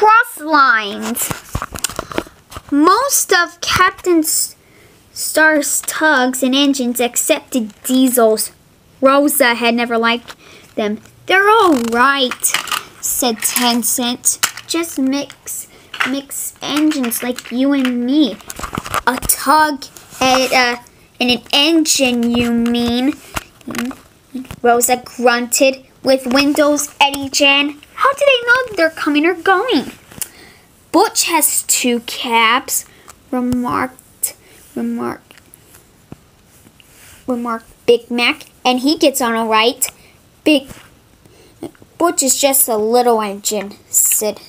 cross lines. Most of Captain Star's tugs and engines accepted diesels. Rosa had never liked them. They're all right, said Tencent. Just mix engines like you and me. A tug and an engine, you mean? Rosa grunted. With windows, Eddie Jan. How do they know they're coming or going? Butch has 2 cabs, remarked Big Mac, and he gets on all right. Butch is just a little engine, said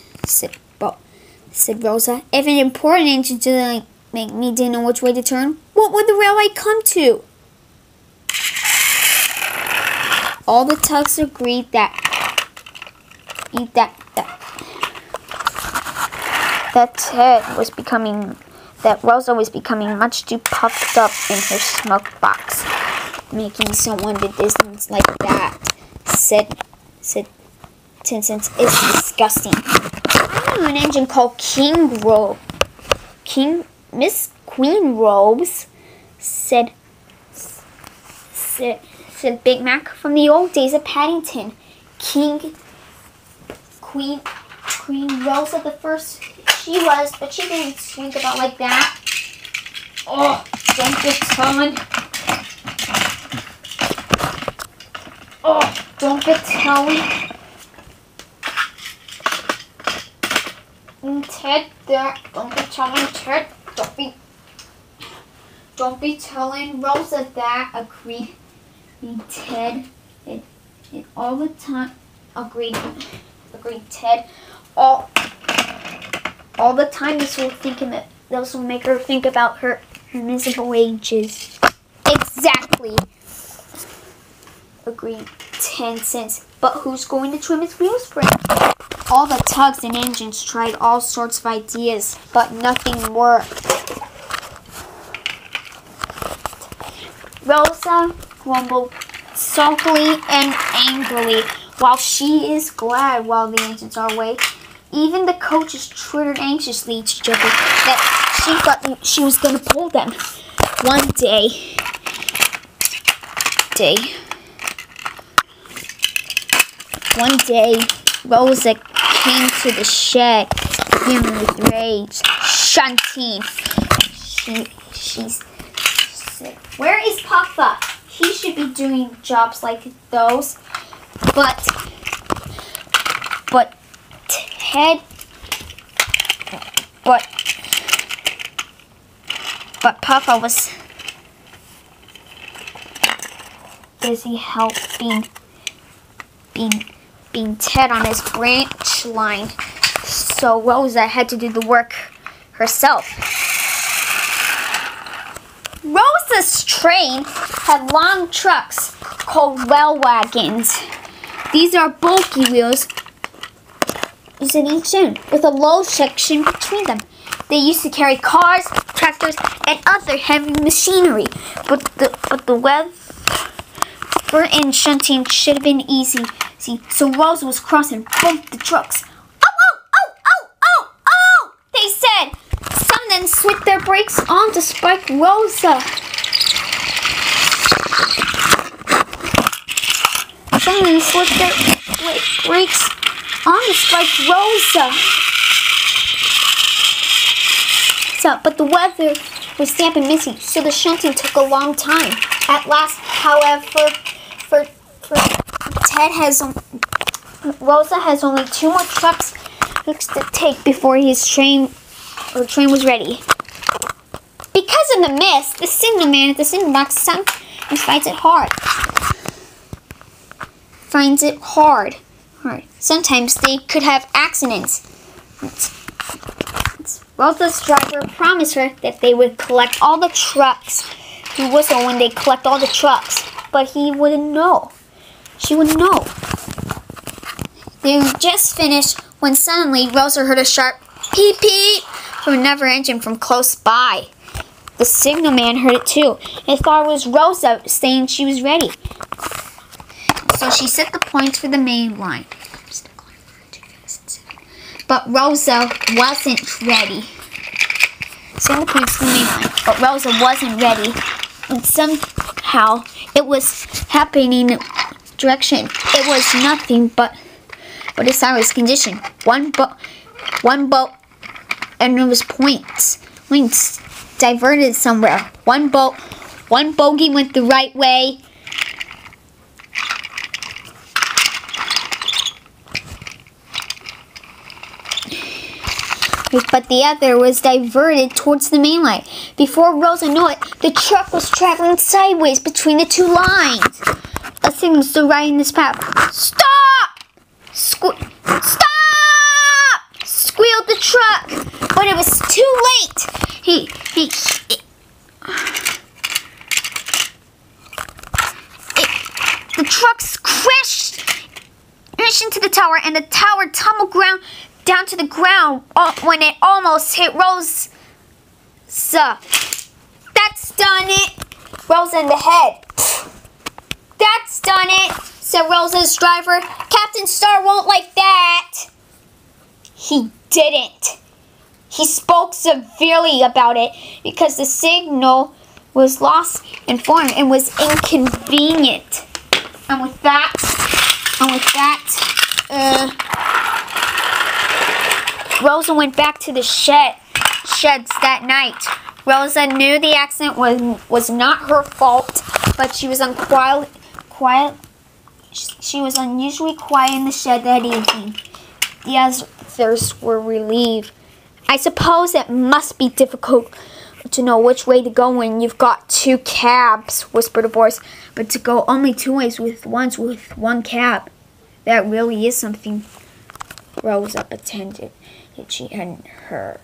Rosa. If an important engine didn't make me didn't know which way to turn, what would the railway come to? All the tugs agreed that Rosa was becoming much too puffed up in her smoke box. Making someone do business like that, said Tencent, is disgusting. I knew an engine called Queen Robes, said Big Mac, from the old days of Paddington. Queen Rosa the first, she was, but she didn't think about like that. Oh, don't be telling. Oh, don't be telling. Ted, there. Don't be telling Ted. Don't be telling Rosa that. Agreed. Ted. And all the time. Agreed. Ted. All the time. This will make her think about her miserable wages. Exactly. Agreed. 10 cents. But who's going to trim his wheels for him? All the tugs and engines tried all sorts of ideas, but nothing worked. Rosa grumbled sulkily and angrily, while she is glad while the engines are away. Even the coaches twittered anxiously to each other that she thought she was going to pull them. One day, Rosa came to the shed, fuming with rage. Shunting. She said, "Where is Papa? He should be doing jobs like those." But Papa was busy helping being Ted on his branch line, so Rosa had to do the work herself. Rosa's train had long trucks called well wagons. These are bulky wheels in each end, with a low section between them. They used to carry cars, tractors, and other heavy machinery, but the weather and shunting should have been easy. So Rosa was crossing both the trucks. Oh! They said. Some then switched their brakes on to spike Rosa. But the weather was damp and misty, so the shunting took a long time. At last, however, Rosa has only 2 more trucks to take before his train was ready. Because of the mist, the signalman at the signal box sometimes finds it hard. Sometimes they could have accidents. Rosa's driver promised her that they would collect all the trucks. He whistled when they collect all the trucks, but he wouldn't know. She wouldn't know. They were just finished when suddenly Rosa heard a sharp peep peep from another engine from close by. The signalman heard it too and thought it was Rosa saying she was ready. So she set the points for the main line. But Rosa wasn't ready. Send the police to the main line, but Rosa wasn't ready. And somehow it was happening in direction. It was nothing but a sideways condition. One boat, and it was points diverted somewhere. One bogey went the right way. But the other was diverted towards the main line. Before Rosa knew it, the truck was traveling sideways between the two lines. A signal stood right in this path. Stop! Stop! Squealed the truck, but it was too late. The truck crashed into the tower, and the tower tumbled down to the ground when it almost hit Rosa. That's done it. Rosa in the head. That's done it, said Rosa's driver. Captain Star won't like that. He didn't. He spoke severely about it because the signal was lost in form and was inconvenient. And with that, Rosa went back to the sheds that night. Rosa knew the accident was not her fault, but she was She was unusually quiet in the shed that evening. The others were relieved. I suppose it must be difficult to know which way to go when you've got two cabs, whispered a voice. But to go only two ways with one cab, that really is something. Rosa pretended that she hadn't heard.